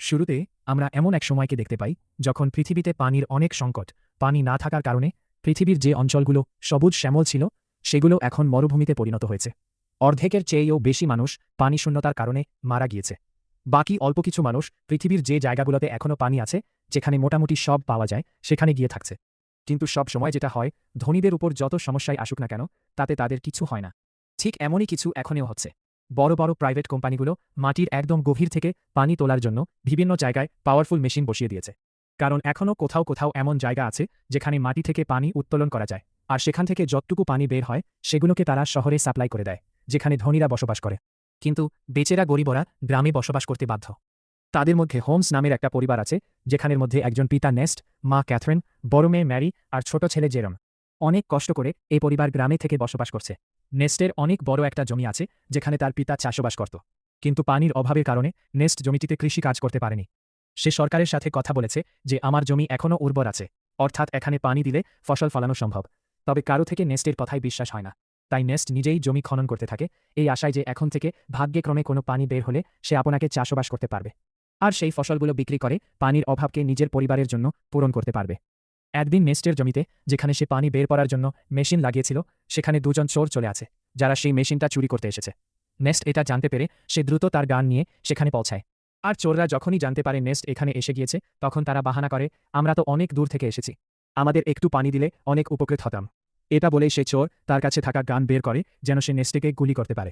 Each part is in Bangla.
শুরুতে আমরা এমন এক সময়কে দেখতে পাই যখন পৃথিবীতে পানির অনেক সংকট। পানি না থাকার কারণে পৃথিবীর যে অঞ্চলগুলো সবুজ শ্যামল ছিল সেগুলো এখন মরুভূমিতে পরিণত হয়েছে। অর্ধেকের চেয়েও বেশি মানুষ পানি শূন্যতার কারণে মারা গিয়েছে। বাকি অল্প কিছু মানুষ পৃথিবীর যে জায়গাগুলোতে এখনও পানি আছে, যেখানে মোটামুটি সব পাওয়া যায়, সেখানে গিয়ে থাকছে। কিন্তু সব সময় যেটা হয়, ধনীদের উপর যত সমস্যায় আসুক না কেন, তাতে তাদের কিছু হয় না। ঠিক এমনই কিছু এখনও হচ্ছে। বড় বড় প্রাইভেট কোম্পানিগুলো মাটির একদম গভীর থেকে পানি তোলার জন্য বিভিন্ন জায়গায় পাওয়ারফুল মেশিন বসিয়ে দিয়েছে। কারণ এখনও কোথাও কোথাও এমন জায়গা আছে যেখানে মাটি থেকে পানি উত্তোলন করা যায়, আর সেখান থেকে যতটুকু পানি বের হয় সেগুলোকে তারা শহরে সাপ্লাই করে দেয়, যেখানে ধনীরা বসবাস করে। কিন্তু বেচেরা গরিবরা গ্রামে বসবাস করতে বাধ্য। তাদের মধ্যে হোমস নামের একটা পরিবার আছে, যেখানের মধ্যে একজন পিতা নেস্ট, মা ক্যাথরিন, বড় মেয়ে ম্যারি আর ছোট ছেলে জেরম। অনেক কষ্ট করে এই পরিবার গ্রামে থেকে বসবাস করছে। নেস্টের অনেক বড় একটা জমি আছে যেখানে তার পিতা চাষবাস করত। কিন্তু পানির অভাবের কারণে নেস্ট জমিটিতে কৃষি কাজ করতে পারেনি। সে সরকারের সাথে কথা বলেছে যে আমার জমি এখনও উর্বর আছে, অর্থাৎ এখানে পানি দিলে ফসল ফলানো সম্ভব। তবে কারো থেকে নেস্টের কথাই বিশ্বাস হয় না। তাই নেস্ট নিজেই জমি খনন করতে থাকে, এই আশায় যে এখন থেকে ভাগ্যক্রমে কোনো পানি বের হলে সে আপনাকে চাষবাস করতে পারবে, আর সেই ফসলগুলো বিক্রি করে পানির অভাবকে নিজের পরিবারের জন্য পূরণ করতে পারবে। একদিন নেস্টের জমিতে, যেখানে সে পানি বের করার জন্য মেশিন লাগিয়েছিল, সেখানে দুজন চোর চলে আছে, যারা সেই মেশিনটা চুরি করতে এসেছে। নেস্ট এটা জানতে পেরে সে দ্রুত তার গান নিয়ে সেখানে পৌঁছায়। আর চোররা যখনই জানতে পারে নেস্ট এখানে এসে গিয়েছে, তখন তারা বাহানা করে, আমরা তো অনেক দূর থেকে এসেছি, আমাদের একটু পানি দিলে অনেক উপকৃত হতাম। এটা বলেই সে চোর তার কাছে থাকা গান বের করে যেন সে নেস্টকে গুলি করতে পারে।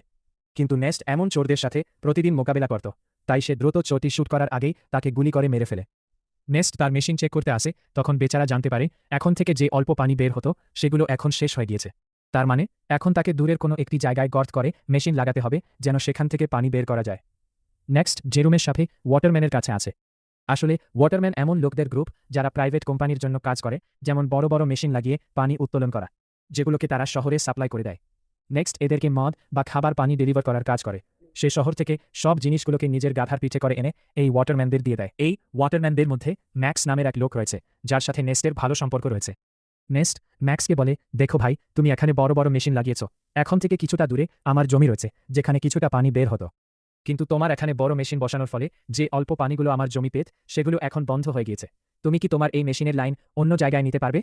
কিন্তু নেস্ট এমন চোরদের সাথে প্রতিদিন মোকাবিলা করত, তাই সে দ্রুত চোরটি শুট করার আগেই তাকে গুলি করে মেরে ফেলে। নেস্ট তার মেশিন চেক করতে আসে, তখন বেচারা জানতে পারে এখন থেকে যে অল্প পানি বের হতো সেগুলো এখন শেষ হয়ে গিয়েছে। তার মানে এখন তাকে দূরের কোনো একটি জায়গায় গর্ত করে মেশিন লাগাতে হবে যেন সেখান থেকে পানি বের করা যায়। নেক্সট জেরুমের সাথে ওয়াটারম্যানের কাছে আছে। আসলে ওয়াটারম্যান এমন লোকদের গ্রুপ যারা প্রাইভেট কোম্পানির জন্য কাজ করে, যেমন বড় বড় মেশিন লাগিয়ে পানি উত্তোলন করা, যেগুলোকে তারা শহরে সাপ্লাই করে দেয়। নেক্সট এদেরকে মদ বা খাবার পানি ডেলিভার করার কাজ করে। সে শহর থেকে সব জিনিসগুলোকে নিজের গাধার পিঠে করে এনে এই ওয়াটারম্যানদের দিয়ে দেয়। এই ওয়াটারম্যানদের মধ্যে ম্যাক্স নামের এক লোক রয়েছে, যার সাথে নেস্টের ভালো সম্পর্ক রয়েছে। নেস্ট ম্যাক্সকে বলে, দেখো ভাই, তুমি এখানে বড় বড় মেশিন লাগিয়েছ, এখন থেকে কিছুটা দূরে আমার জমি রয়েছে যেখানে কিছুটা পানি বের হতো। কিন্তু তোমার এখানে বড় মেশিন বসানোর ফলে যে অল্প পানিগুলো আমার জমি পেত সেগুলো এখন বন্ধ হয়ে গিয়েছে। তুমি কি তোমার এই মেশিনের লাইন অন্য জায়গায় নিতে পারবে?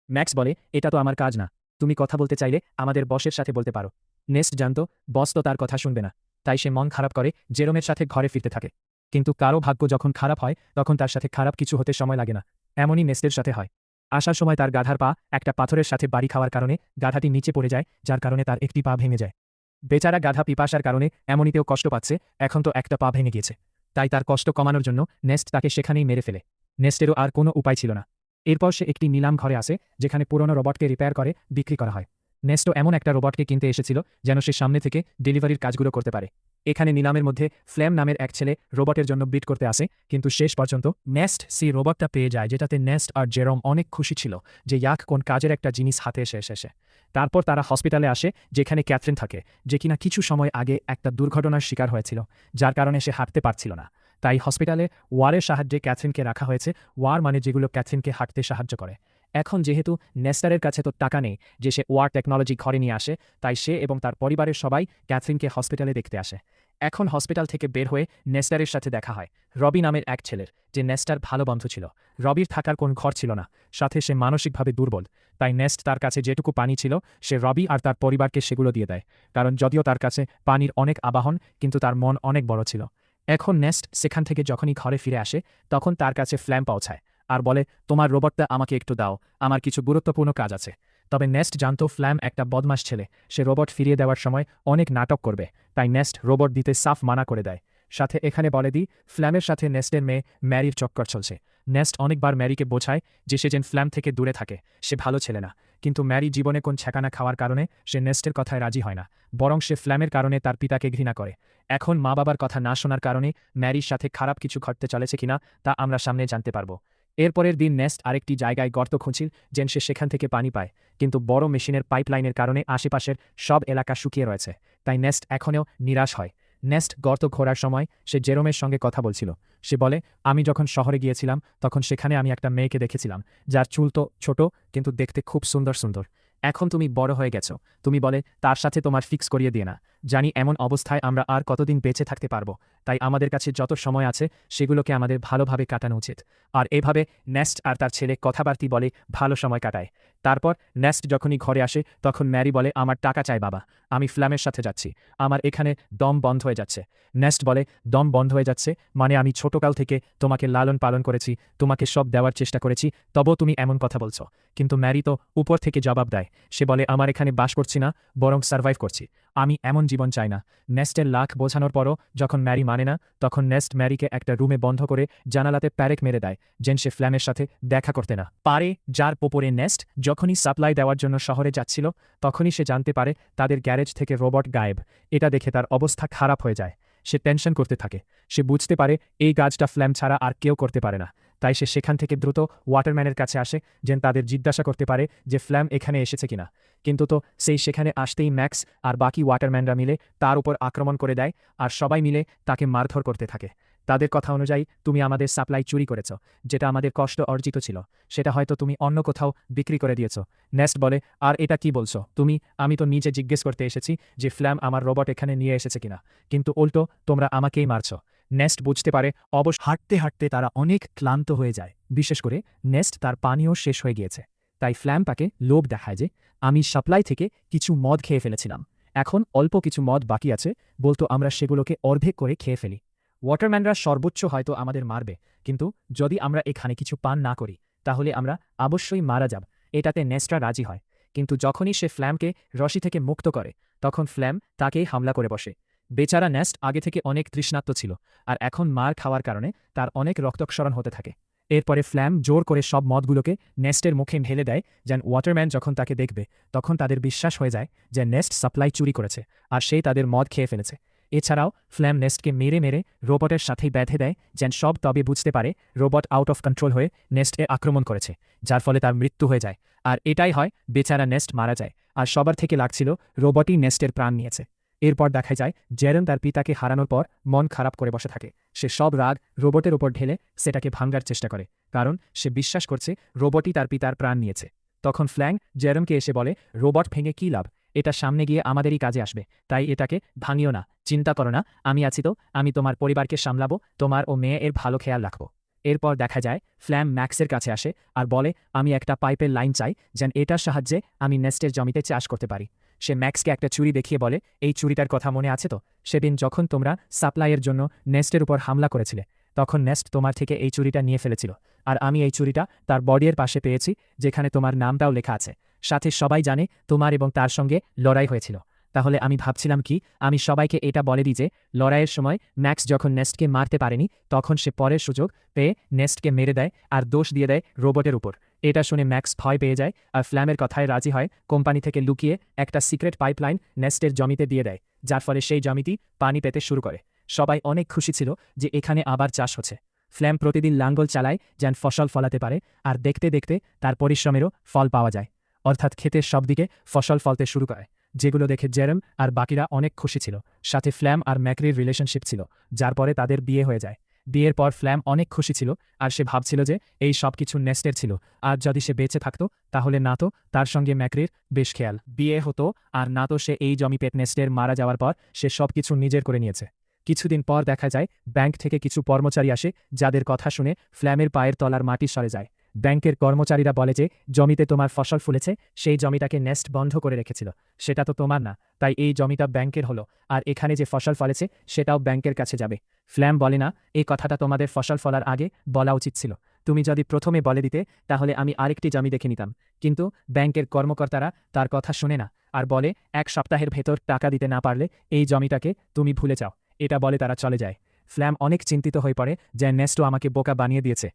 ম্যাক্স বলে, এটা তো আমার কাজ না, তুমি কথা বলতে চাইলে আমাদের বসের সাথে বলতে পারো। নেস্ট জানত বস তো তার কথা শুনবে না, তাই সে মন খারাপ করে জেরোমের সাথে ঘরে ফিরতে থাকে। কিন্তু কারো ভাগ্য যখন খারাপ হয় তখন তার সাথে খারাপ কিছু হতে সময় লাগে না। এমনই নেস্টের সাথে হয়। আসার সময় তার গাধার পা একটা পাথরের সাথে বাড়ি খাওয়ার কারণে গাধাটি নিচে পড়ে যায়, যার কারণে তার একটি পা ভেঙে যায়। বেচারা গাধা পিপাসার কারণে এমনিতেও কষ্ট পাচ্ছে, এখন তো একটা পা ভেঙে গিয়েছে। তাই তার কষ্ট কমানোর জন্য নেস্ট তাকে সেখানেই মেরে ফেলে। নেস্টেরও আর কোনো উপায় ছিল না। এরপর সে একটি নিলাম ঘরে আসে, যেখানে পুরনো রোবটকে রিপেয়ার করে বিক্রি করা হয়। নেস্টও এমন একটা রোবটকে কিনতে এসেছিল যেন সে সামনে থেকে ডেলিভারির কাজগুলো করতে পারে। এখানে নিলামের মধ্যে ফ্ল্যাম নামের এক ছেলে রোবটের জন্য বিট করতে আসে, কিন্তু শেষ পর্যন্ত নেস্ট সেই রোবটটা পেয়ে যায়, যেটাতে নেস্ট আর জেরম অনেক খুশি ছিল যে ইয়াক কোন কাজের একটা জিনিস হাতে এসে। তারপর তারা হসপিটালে আসে, যেখানে ক্যাথরিন থাকে, যে কিনা কিছু সময় আগে একটা দুর্ঘটনার শিকার হয়েছিল, যার কারণে সে হাঁটতে পারছিল না। তাই হসপিটালে ওয়ারের সাহায্যে ক্যাথরিনকে রাখা হয়েছে। ওয়ার মানে যেগুলো ক্যাথরিনকে হাঁটতে সাহায্য করে। এখন যেহেতু নেস্টারের কাছে তো টাকা নেই যে সে ওয়ার টেকনোলজি ঘরে নিয়ে আসে, তাই সে এবং তার পরিবারের সবাই ক্যাথরিনকে হসপিটালে দেখতে আসে। এখন হসপিটাল থেকে বের হয়ে নেস্টারের সাথে দেখা হয় রবি নামের এক ছেলের, যে নেস্টার ভালো বন্ধু ছিল। রবির থাকার কোন ঘর ছিল না, সাথে সে মানসিকভাবে দুর্বল। তাই নেস্ট তার কাছে যেটুকু পানি ছিল সে রবি আর তার পরিবারকে সেগুলো দিয়ে দেয়, কারণ যদিও তার কাছে পানির অনেক আবাহন, কিন্তু তার মন অনেক বড় ছিল। এখন নেস্ট সেখান থেকে যখনই ঘরে ফিরে আসে তখন তার কাছে ফ্ল্যাম পৌঁছায় আর বলে, তোমার রোবটটা আমাকে একটু দাও, আমার কিছু গুরুত্বপূর্ণ কাজ আছে। তবে নেস্ট জানত ফ্ল্যাম একটা বদমাশ ছেলে, সে রোবট ফিরিয়ে দেওয়ার সময় অনেক নাটক করবে, তাই নেস্ট রোবট দিতে সাফ মানা করে দেয়। সাথে এখানে বলে দিই, ফ্ল্যামের সাথে নেস্টের মেয়ে ম্যারির চক্কর চলছে। নেস্ট অনেকবার ম্যারিকে বোঝায় যে সে যেন ফ্ল্যাম থেকে দূরে থাকে, সে ভালো ছেলে না। কিন্তু ম্যারি জীবনে কোন ছেকানা খাওয়ার কারণে সে নেস্টের কথায় রাজি হয় না, বরং সে ফ্ল্যামের কারণে তার পিতাকে ঘৃণা করে। এখন মা বাবার কথা না শোনার কারণে ম্যারির সাথে খারাপ কিছু ঘটতে চলেছে কিনা তা আমরা সামনে জানতে পারব। এরপরের দিন নেস্ট আরেকটি জায়গায় গর্ত খুঁজছিল যেন সে সেখান থেকে পানি পায়, কিন্তু বড় মেশিনের পাইপলাইনের কারণে আশেপাশের সব এলাকা শুকিয়ে রয়েছে। তাই নেস্ট এখনও নিরাশ হয়। নেস্ট গর্ত খোঁড়ার সময় সে জেরোমের সঙ্গে কথা বলছিল। সে বলে, আমি যখন শহরে গিয়েছিলাম তখন সেখানে আমি একটা মেয়েকে দেখেছিলাম, যার চুল তো ছোট কিন্তু দেখতে খুব সুন্দর সুন্দর। এখন তুমি বড় হয়ে গেছো, তুমি বলে তার সাথে তোমার ফিক্স করিয়ে দিয়ে না। জানি এমন অবস্থায় আমরা আর কতদিন বেঁচে থাকতে পারব, তাই আমাদের কাছে যত সময় আছে সেগুলোকে আমাদের ভালোভাবে কাটানো উচিত। আর এভাবে নেস্ট আর তার ছেলে কথাবার্তি বলে ভালো সময় কাটায়। তারপর নেস্ট যখনই ঘরে আসে তখন ম্যারি বলে, আমার টাকা চাই বাবা, আমি ফ্ল্যামের সাথে যাচ্ছি, আমার এখানে দম বন্ধ হয়ে যাচ্ছে। নেস্ট বলে, দম বন্ধ হয়ে যাচ্ছে মানে আমি ছোটকাল থেকে তোমাকে লালন পালন করেছি, তোমাকে সব দেওয়ার চেষ্টা করেছি, তবুও তুমি এমন কথা বলছো। কিন্তু ম্যারি তো উপর থেকে জবাব দেয়, সে বলে, আমার এখানে বাস করছি না, বরং সার্ভাইভ করছি, আমি এমন জীবন চাই না। নেস্টের লাখ বোঝানোর পরও যখন ম্যারি মানে না, তখন নেস্ট ম্যারিকে একটা রুমে বন্ধ করে জানালাতে প্যারেক মেরে দেয়, যেন সে ফ্ল্যামের সাথে দেখা করতে না পারে। যার ওপরে নেস্ট যখনই সাপ্লাই দেওয়ার জন্য শহরে যাচ্ছিল তখনই সে জানতে পারে তাদের গ্যারেজ থেকে রোবট গায়েব। এটা দেখে তার অবস্থা খারাপ হয়ে যায়, সে টেনশন করতে থাকে। সে বুঝতে পারে এই কাজটা ফ্ল্যাম ছাড়া আর কেউ করতে পারে না, তাই সে সেখান থেকে দ্রুত ওয়াটারম্যানের কাছে আসে, যেন তাদের জিজ্ঞাসা করতে পারে যে ফ্ল্যাম এখানে এসেছে কিনা। কিন্তু তো সেই সেখানে আসতেই ম্যাক্স আর বাকি ওয়াটারম্যানরা মিলে তার উপর আক্রমণ করে দেয়, আর সবাই মিলে তাকে মারধর করতে থাকে। তাদের কথা অনুযায়ী, তুমি আমাদের সাপ্লাই চুরি করেছ, যেটা আমাদের কষ্ট অর্জিত ছিল, সেটা হয়তো তুমি অন্য কোথাও বিক্রি করে দিয়েছ। নেস্ট বলে, আর এটা কি বলছো তুমি? আমি তো নিজে জিজ্ঞেস করতে এসেছি যে ফ্ল্যাম আমার রোবট এখানে নিয়ে এসেছে কিনা, কিন্তু উল্টো তোমরা আমাকেই মারছ। নেস্ট বুঝতে পারে অবশ্য হাঁটতে হাঁটতে তারা অনেক ক্লান্ত হয়ে যায়, বিশেষ করে নেস্ট তার পানীয় শেষ হয়ে গিয়েছে। তাই ফ্ল্যাম তাকে লোভ দেখায় যে, আমি সাপ্লাই থেকে কিছু মদ খেয়ে ফেলেছিলাম, এখন অল্প কিছু মদ বাকি আছে, বলতো আমরা সেগুলোকে অর্ধেক করে খেয়ে ফেলি। ওয়াটারম্যানরা সর্বোচ্চ হয়তো আমাদের মারবে, কিন্তু যদি আমরা এখানে কিছু পান না করি তাহলে আমরা অবশ্যই মারা যাব। এটাতে নেস্টরা রাজি হয়, কিন্তু যখনই সে ফ্ল্যামকে রশি থেকে মুক্ত করে তখন ফ্ল্যাম তাকেই হামলা করে বসে। বেচারা নেস্ট আগে থেকে অনেক তৃষ্ণার্ত ছিল, আর এখন মার খাওয়ার কারণে তার অনেক রক্তক্ষরণ হতে থাকে। এরপরে ফ্ল্যাম জোর করে সব মদগুলোকে নেস্টের মুখে ঢেলে দেয়, যেন ওয়াটারম্যান যখন তাকে দেখবে তখন তাদের বিশ্বাস হয়ে যায় যে নেস্ট সাপ্লাই চুরি করেছে আর সেই তাদের মদ খেয়ে ফেলেছে। এছাড়াও ফ্ল্যাম নেস্টকে মেরে মেরে রোবটের সাথেই বেঁধে দেয়, যেন সব তবে বুঝতে পারে রোবট আউট অফ কন্ট্রোল হয়ে নেস্টে আক্রমণ করেছে, যার ফলে তার মৃত্যু হয়ে যায়। আর এটাই হয়, বেচারা নেস্ট মারা যায়, আর সবার থেকে লাগছিল রোবটই নেস্টের প্রাণ নিয়েছে। এরপর দেখা যায় জেরন তার পিতাকে হারানোর পর মন খারাপ করে বসে থাকে। সে সব রাগ রোবটের ওপর ঢেলে সেটাকে ভাঙার চেষ্টা করে, কারণ সে বিশ্বাস করছে রোবটই তার পিতার প্রাণ নিয়েছে। তখন ফ্ল্যাং জেরনকে এসে বলে, রোবট ভেঙে কী লাভ, এটা সামনে গিয়ে আমাদেরই কাজে আসবে, তাই এটাকে ভাঙিও না, চিন্তা করো না, আমি আছি তো, আমি তোমার পরিবারকে সামলাবো, তোমার ও মেয়ে এর ভালো খেয়াল রাখবো। এরপর দেখা যায় ফ্ল্যাম ম্যাক্সের কাছে আসে আর বলে, আমি একটা পাইপের লাইন চাই, যেন এটার সাহায্যে আমি নেস্টের জমিতে চাষ করতে পারি। সে ম্যাক্সকে একটা চুরি দেখিয়ে বলে, এই চুরিটার কথা মনে আছে তো, সেদিন যখন তোমরা সাপ্লাইয়ের জন্য নেস্টের উপর হামলা করেছিলে তখন নেস্ট তোমার থেকে এই চুরিটা নিয়ে ফেলেছিল, আর আমি এই চুরিটা তার বডির পাশে পেয়েছি, যেখানে তোমার নামটাও লেখা আছে, সাথে সবাই জানে তোমার এবং তার সঙ্গে লড়াই হয়েছিল। তাহলে আমি ভাবছিলাম কি, আমি সবাইকে এটা বলে দিই যে লড়াইয়ের সময় ম্যাক্স যখন নেস্টকে মারতে পারেনি তখন সে পরের সুযোগ পেয়ে নেস্টকে মেরে দেয় আর দোষ দিয়ে দেয় রোবটের উপর। এটা শুনে ম্যাক্স ভয় পেয়ে যায় আর ফ্ল্যামের কথায় রাজি হয়, কোম্পানি থেকে লুকিয়ে একটা সিক্রেট পাইপলাইন নেস্টের জমিতে দিয়ে দেয়, যার ফলে সেই জমিটি পানি পেতে শুরু করে। সবাই অনেক খুশি ছিল যে এখানে আবার চাষ হচ্ছে। ফ্ল্যাম প্রতিদিন লাঙ্গল চালায় যেন ফসল ফলাতে পারে, আর দেখতে দেখতে তার পরিশ্রমেরও ফল পাওয়া যায়, অর্থাৎ ক্ষেতের সব দিকে ফসল ফলতে শুরু করে, যেগুলো দেখে জেরেম আর বাকিরা অনেক খুশি ছিল। সাথে ফ্ল্যাম আর ম্যাক্রির রিলেশনশিপ ছিল, যার পরে তাদের বিয়ে হয়ে যায়। বিয়ের পর ফ্ল্যাম অনেক খুশি ছিল, আর সে ভাবছিল যে এই সব কিছু নেস্টের ছিল, আর যদি সে বেঁচে থাকতো তাহলে না তো তার সঙ্গে ম্যাক্রির বেশ খেয়াল বিয়ে হতো, আর না তো সে এই জমি পেট নেস্টের মারা যাওয়ার পর সে সব কিছু নিজের করে নিয়েছে। কিছুদিন পর দেখা যায় ব্যাংক থেকে কিছু কর্মচারী আসে, যাদের কথা শুনে ফ্ল্যামের পায়ের তলার মাটি সরে যায়। ব্যাংকের কর্মচারীরা বলে যে জমিতে তোমার ফসল ফুলেছে, সেই জমিটাকে নেস্ট বন্ধ করে রেখেছিল, সেটা তো তোমার না, তাই এই জমিটা ব্যাংকের হলো, আর এখানে যে ফসল ফলেছে সেটাও ব্যাংকের কাছে যাবে। ফ্ল্যাম বলে, না, এই কথাটা তোমাদের ফসল ফলার আগে বলা উচিত ছিল, তুমি যদি প্রথমে বলে দিতে তাহলে আমি আরেকটি জমি দেখে নিতাম। কিন্তু ব্যাংকের কর্মকর্তারা তার কথা শুনে না, আর বলে 1 সপ্তাহের ভেতর টাকা দিতে না পারলে এই জমিটাকে তুমি ভুলে যাও। এটা বলে তারা চলে যায়। ফ্ল্যাম অনেক চিন্তিত হয়ে পড়ে যে নেস্টো আমাকে বোকা বানিয়ে দিয়েছে।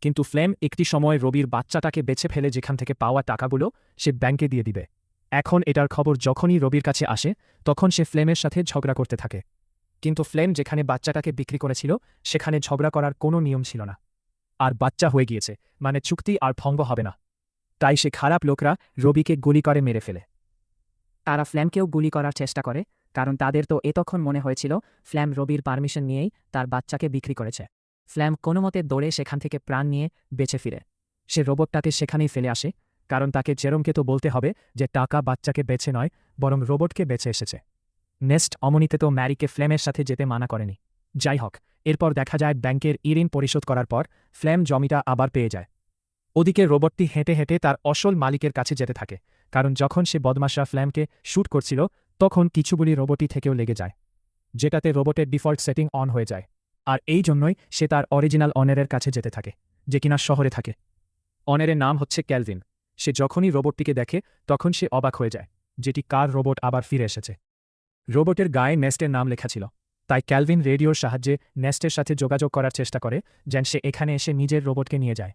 কিন্তু ফ্ল্যাম একটি সময় রবির বাচ্চাটাকে বেছে ফেলে যেখান থেকে পাওয়া টাকাগুলো সে ব্যাংকে দিয়ে দিবে। এখন এটার খবর যখনই রবির কাছে আসে তখন সে ফ্লেমের সাথে ঝগড়া করতে থাকে। কিন্তু ফ্লেম যেখানে বাচ্চাটাকে বিক্রি করেছিল সেখানে ঝগড়া করার কোনো নিয়ম ছিল না, আর বাচ্চা হয়ে গিয়েছে মানে চুক্তি আর ভঙ্গ হবে না। তাই সে খারাপ লোকরা রবিকে গুলি করে মেরে ফেলে। তারা ফ্ল্যামকেও গুলি করার চেষ্টা করে, কারণ তাদের তো এতক্ষণ মনে হয়েছিল ফ্ল্যাম রবির পারমিশন নিয়েই তার বাচ্চাকে বিক্রি করেছে। ফ্ল্যাম কোনোমতে দৌড়ে সেখান থেকে প্রাণ নিয়ে বেঁচে ফিরে। সে রোবটটাকে সেখানেই ফেলে আসে, কারণ তাকে জেরমকে তো বলতে হবে যে টাকা বাচ্চাকে বেছে নয় বরং রোবটকে বেছে এসেছে। নেস্ট অমনিতে তো ম্যারিকে ফ্লেমের সাথে যেতে মানা করেনি। যাই হোক, এরপর দেখা যায় ব্যাংকের ঋণ পরিশোধ করার পর ফ্লেম জমিটা আবার পেয়ে যায়। ওদিকে রোবটটি হেঁটে হেঁটে তার আসল মালিকের কাছে যেতে থাকে, কারণ যখন সে বদমাশরা ফ্ল্যামকে শ্যুট করছিল তখন কিছু গুলি রোবটই থেকেও লেগে যায়, যেটাতে রোবটের ডিফল্ট সেটিং অন হয়ে যায়। আর এই জন্যই সে তার অরিজিনাল অনারের কাছে যেতে থাকে, যে কিনা শহরে থাকে। অনারের নাম হচ্ছে ক্যালভিন। সে যখনই রোবটটিকে দেখে তখন সে অবাক হয়ে যায়, যেটি কার রোবট আবার ফিরে এসেছে। রোবটের গায়ে নেস্টের নাম লেখা ছিল, তাই ক্যালভিন রেডিওর সাহায্যে নেস্টের সাথে যোগাযোগ করার চেষ্টা করে যেন সে এখানে এসে নিজের রোবটকে নিয়ে যায়।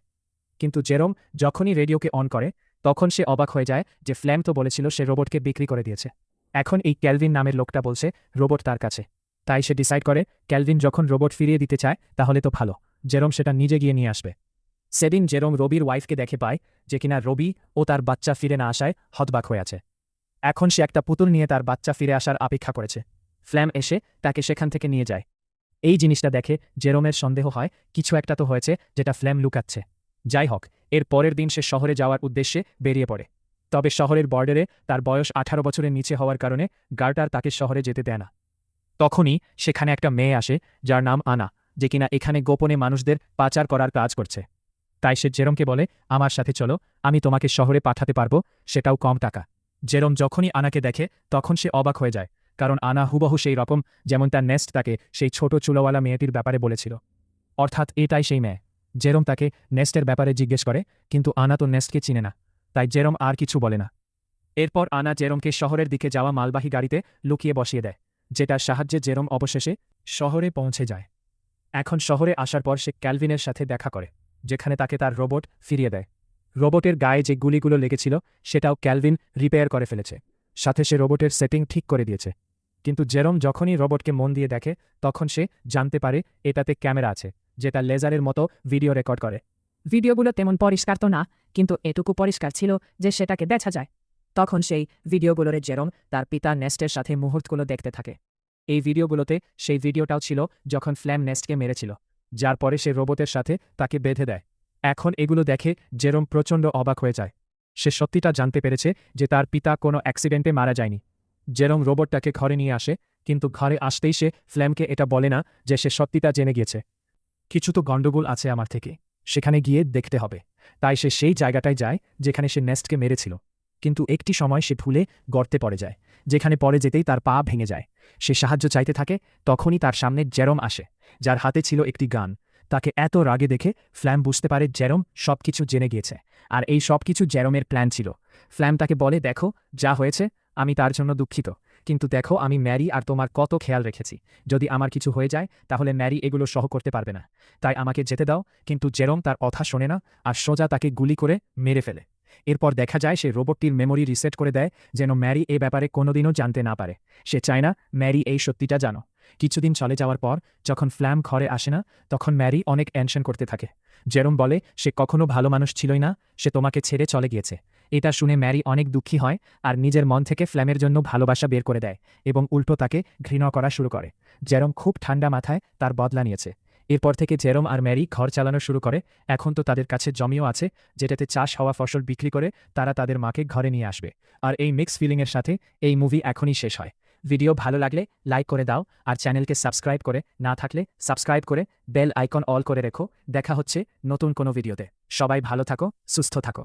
কিন্তু জেরোম যখনই রেডিওকে অন করে তখন সে অবাক হয়ে যায় যে ফ্ল্যাম তো বলেছিল সে রোবটকে বিক্রি করে দিয়েছে। এখন এই ক্যালভিন নামের লোকটা বলছে রোবট তার কাছে। তাই সে ডিসাইড করে ক্যালভিন যখন রোবট ফিরিয়ে দিতে চায় তাহলে তো ভালো, জেরোম সেটা নিজে গিয়ে নিয়ে আসবে। সেদিন জেরোম রবির ওয়াইফকে দেখে পায়, যে কিনা রবি ও তার বাচ্চা ফিরে না আসায় হতবাক হয়ে আছে। এখন সে একটা পুতুল নিয়ে তার বাচ্চা ফিরে আসার অপেক্ষা করেছে। ফ্ল্যাম এসে তাকে সেখান থেকে নিয়ে যায়। এই জিনিসটা দেখে জেরোমের সন্দেহ হয় কিছু একটা তো হয়েছে যেটা ফ্ল্যাম লুকাচ্ছে। যাই হোক, এর পরের দিন সে শহরে যাওয়ার উদ্দেশ্যে বেরিয়ে পড়ে। তবে শহরের বর্ডারে তার বয়স 18 বছরের নিচে হওয়ার কারণে গার্ডার তাকে শহরে যেতে দেয় না। তখনই সেখানে একটা মেয়ে আসে যার নাম আনা, যে কিনা এখানে গোপনে মানুষদের পাচার করার কাজ করছে। তাই সে জেরোমকে বলে, আমার সাথে চলো, আমি তোমাকে শহরে পাঠাতে পারবো, সেটাও কম টাকা। জেরোম যখনই আনাকে দেখে তখন সে অবাক হয়ে যায়, কারণ আনা হুবহু সেই রকম যেমন তার নেস্ট তাকে সেই ছোট চুলোওয়ালা মেয়েটির ব্যাপারে বলেছিল। অর্থাৎ এটাই সেই মেয়ে। জেরোম তাকে নেস্টের ব্যাপারে জিজ্ঞেস করে, কিন্তু আনা তো নেস্টকে চিনে না, তাই জেরোম আর কিছু বলে না। এরপর আনা জেরোমকে শহরের দিকে যাওয়া মালবাহী গাড়িতে লুকিয়ে বসিয়ে দেয়, যেটার সাহায্যে জেরোম অবশেষে শহরে পৌঁছে যায়। এখন শহরে আসার পর সে ক্যালভিনের সাথে দেখা করে, যেখানে তাকে তার রোবট ফিরিয়ে দেয়। রোবটের গায়ে যে গুলিগুলো লেগেছিল সেটাও ক্যালভিন রিপেয়ার করে ফেলেছে, সাথে সে রোবটের সেটিং ঠিক করে দিয়েছে। কিন্তু জেরোম যখনই রোবটকে মন দিয়ে দেখে তখন সে জানতে পারে এটাতে ক্যামেরা আছে, যেটা লেজারের মতো ভিডিও রেকর্ড করে। ভিডিওগুলো তেমন পরিষ্কার তো না, কিন্তু এটুকু পরিষ্কার ছিল যে সেটাকে দেখা যায়। তখন সেই ভিডিওগুলোরে জেরোম তার পিতা নেস্টের সাথে মুহূর্তগুলো দেখতে থাকে। এই ভিডিওগুলোতে সেই ভিডিওটাও ছিল যখন ফ্ল্যাম নেস্টকে মেরেছিল, যার পরে সে রোবটের সাথে তাকে বেঁধে দেয়। এখন এগুলো দেখে জেরোম প্রচণ্ড অবাক হয়ে যায়। সে সত্যিটা জানতে পেরেছে যে তার পিতা কোনো অ্যাক্সিডেন্টে মারা যায়নি। জেরোম রোবটটাকে ঘরে নিয়ে আসে, কিন্তু ঘরে আসতেই সে ফ্ল্যামকে এটা বলে না যে সে সত্যিটা জেনে গিয়েছে। কিছু তো গণ্ডগোল আছে আমার থেকে, সেখানে গিয়ে দেখতে হবে। তাই সে সেই জায়গাটায় যায় যেখানে সে নেস্টকে মেরেছিল। কিন্তু একটি সময় সে ভুলে গর্তে পড়ে যায়, যেখানে পড়ে যেতেই তার পা ভেঙে যায়। সে সাহায্য চাইতে থাকে, তখনই তার সামনে জেরোম আসে, যার হাতে ছিল একটি গান। তাকে এত রাগে দেখে ফ্ল্যাম বুঝতে পারে জেরোম সবকিছু জেনে গিয়েছে, আর এই সবকিছু জেরোমের প্ল্যান ছিল। ফ্ল্যাম তাকে বলে, দেখো যা হয়েছে, আমি তার জন্য দুঃখিত, কিন্তু দেখো আমি ম্যারি আর তোমার কত খেয়াল রেখেছি। যদি আমার কিছু হয়ে যায় তাহলে ম্যারি এগুলো সহ করতে পারবে না, তাই আমাকে যেতে দাও। কিন্তু জেরোম তার কথা শোনে না আর সোজা তাকে গুলি করে মেরে ফেলে। এরপর দেখা যায় সে রোবটটির মেমোরি রিসেট করে দেয়, যেন ম্যারি এ ব্যাপারে কোনোদিনও জানতে না পারে। সে চায় না ম্যারি এই সত্যিটা জানো। কিছুদিন চলে যাওয়ার পর যখন ফ্ল্যাম ঘরে আসে না তখন ম্যারি অনেক টেনশন করতে থাকে। জেরোম বলে সে কখনো ভালো মানুষ ছিলই না, সে তোমাকে ছেড়ে চলে গিয়েছে। এটা শুনে ম্যারি অনেক দুঃখী হয় আর নিজের মন থেকে ফ্ল্যামের জন্য ভালোবাসা বের করে দেয় এবং উল্টো তাকে ঘৃণা করা শুরু করে। জেরোম খুব ঠান্ডা মাথায় তার বদলা নিয়েছে। এরপর থেকে জেরোম আর ম্যারি ঘর চালানো শুরু করে। এখন তো তাদের কাছে জমিও আছে, যেটাতে চাষ হওয়া ফসল বিক্রি করে তারা তাদের মাকে ঘরে নিয়ে আসবে। আর এই মিক্স ফিলিংয়ের সাথে এই মুভি এখনই শেষ হয়। ভিডিও ভালো লাগলে লাইক করে দাও, আর চ্যানেলকে সাবস্ক্রাইব করে না থাকলে সাবস্ক্রাইব করে বেল আইকন অল করে রেখো। দেখা হচ্ছে নতুন কোনো ভিডিওতে। সবাই ভালো থাকো, সুস্থ থাকো।